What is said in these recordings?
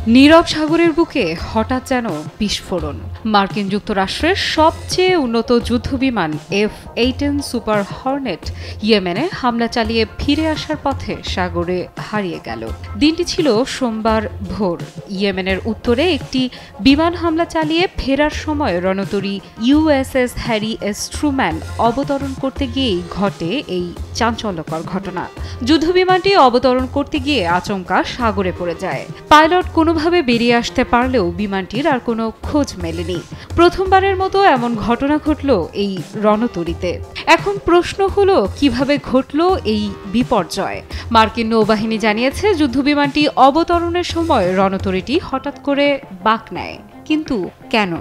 নীরব সাগরের বুকে হঠাৎ যেন বিস্ফোরণ। মার্কিন যুক্তরাষ্ট্রের সবচেয়ে উন্নত যুদ্ধবিমান F-18 সুপার হর্নেট ইয়েমেনে হামলা চালিয়ে ফিরে আসার পথে সাগরে হারিয়ে গেল। দিনটি ছিল সোমবার ভোর। ইয়েমেনের উত্তরে একটি বিমান হামলা চালিয়ে ফেরার সময় রণতরী USS হ্যারি এস ট্রুম্যান অবতরণ করতে গিয়েই ঘটে এই চাঞ্চল্যকর ঘটনা। যুদ্ধবিমানটি অবতরণ করতে গিয়ে আচমকা সাগরে পড়ে যায়। পাইলট কোনোভাবে বেরিয়ে আসতে পারলেও বিমানটির আর কোনো খোঁজ মেলেনি। প্রথমবারের মতো এমন ঘটনা ঘটল এই রণতরীতে। এখন প্রশ্ন হলো, কিভাবে ঘটল এই বিপর্যয়? মার্কিন নৌবাহিনী জানিয়েছে, যুদ্ধবিমানটি অবতরণের সময় রণতরীটি হঠাৎ করে বাঁক নেয়। কিন্তু কেন?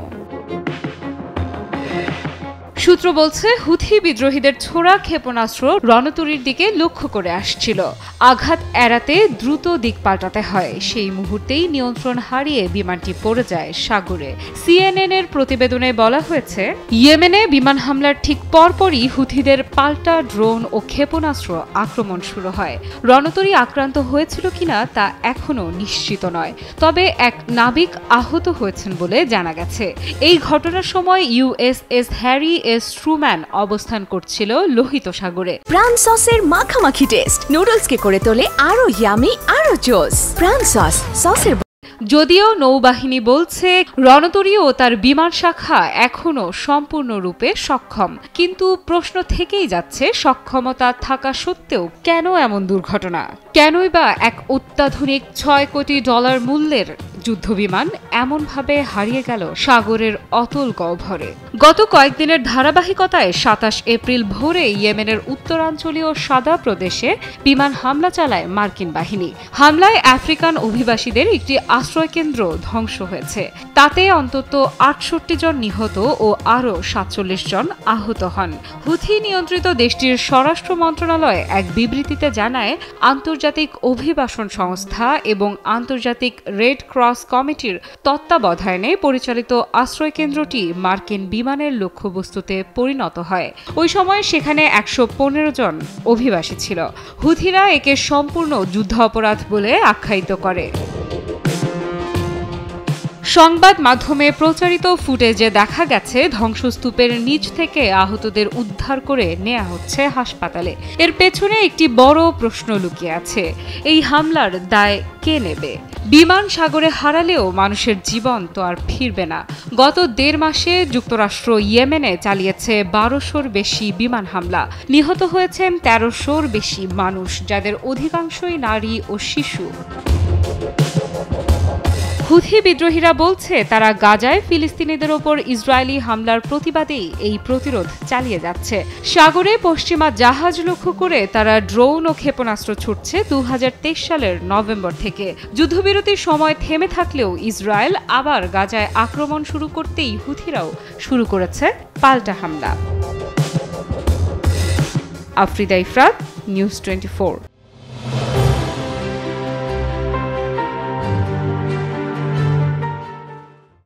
সূত্র বলছে, হুথি বিদ্রোহীদের ছোড়া ক্ষেপণাস্ত্র রণতরীর দিকে লক্ষ্য করে আসছিল। আঘাত এড়াতে দ্রুত দিক পাল্টাতে হয়। সেই মুহূর্তেই নিয়ন্ত্রণ হারিয়ে বিমানটি পড়ে যায় সাগরে। CNN এর প্রতিবেদনে বলা হয়েছে, ইয়েমেনে বিমান হামলার ঠিক পরপরই হুথিদের পাল্টা ড্রোন ও ক্ষেপণাস্ত্র আক্রমণ শুরু হয়। রণতরী আক্রান্ত হয়েছিল কিনা তা এখনও নিশ্চিত নয়, তবে এক নাবিক আহত হয়েছেন বলে জানা গেছে। এই ঘটনার সময় USS হ্যারি এস ট্রুম্যান অবস্থান করছিল লোহিত সাগরে। প্রাণ সসের মাখামাখি টেস্ট নুডলসকে করে তোলে আরো ইয়ামি, আরো জোস। প্রাণ সসের যদিও নৌবাহিনী বলছে, রণতরী ও তার বিমান শাখা এখনও সম্পূর্ণরূপে সক্ষম, কিন্তু প্রশ্ন থেকেই যাচ্ছে, সক্ষমতা থাকা সত্ত্বেও কেন এমন দুর্ঘটনা? কেনই বা এক অত্যাধুনিক $6 কোটি মূল্যের যুদ্ধবিমান এমনভাবে হারিয়ে গেল সাগরের অতল গহ্বরে? গত কয়েকদিনের ধারাবাহিকতায় 27 এপ্রিল ভোরে ইয়েমেনের উত্তরাঞ্চলীয় সাদা প্রদেশে বিমান হামলা চালায় মার্কিন বাহিনী। হামলায় আফ্রিকান অভিবাসীদের একটি আশ্রয়কেন্দ্র ধ্বংস হয়েছে। তাতে অন্তত 68 জন নিহত ও আরও 47 জন আহত হন। হুথি নিয়ন্ত্রিত দেশটির স্বরাষ্ট্র মন্ত্রণালয় এক বিবৃতিতে জানায়, আন্তর্জাতিক অভিবাসন সংস্থা এবং আন্তর্জাতিক রেড ক্রস কমিটির তত্ত্বাবধানে পরিচালিত আশ্রয়কেন্দ্রটি মার্কিন বিমানের লক্ষ্যবস্তুতে পরিণত হয়। ওই সময় সেখানে 115 জন অভিবাসী ছিল। হুথিরা একে সম্পূর্ণ যুদ্ধ অপরাধ বলে আখ্যায়িত করে। সংবাদ মাধ্যমে প্রচারিত ফুটেজে দেখা গেছে, ধ্বংসস্তূপের নিচ থেকে আহতদের উদ্ধার করে নেওয়া হচ্ছে হাসপাতালে। এর পেছনে একটি বড় প্রশ্ন লুকিয়ে আছে, এই হামলার দায় কে নেবে? বিমান সাগরে হারালেও মানুষের জীবন তো আর ফিরবে না। গত 1.5 মাসে যুক্তরাষ্ট্র ইয়েমেনে চালিয়েছে 1200-র বেশি বিমান হামলা। নিহত হয়েছেন 1300-র বেশি মানুষ, যাদের অধিকাংশই নারী ও শিশু। হুথি বিদ্রোহীরা বলছে, তারা গাজায় ফিলিস্তিনিদের ওপর ইসরায়েলি হামলার প্রতিবাদেই এই প্রতিরোধ চালিয়ে যাচ্ছে। সাগরে পশ্চিমা জাহাজ লক্ষ্য করে তারা ড্রোন ও ক্ষেপণাস্ত্র ছুটছে 2023 সালের নভেম্বর থেকে। যুদ্ধবিরতির সময় থেমে থাকলেও ইসরায়েল আবার গাজায় আক্রমণ শুরু করতেই হুথিরাও শুরু করেছে পাল্টা হামলা। আফ্রিদা ইফরাত, নিউজ 24।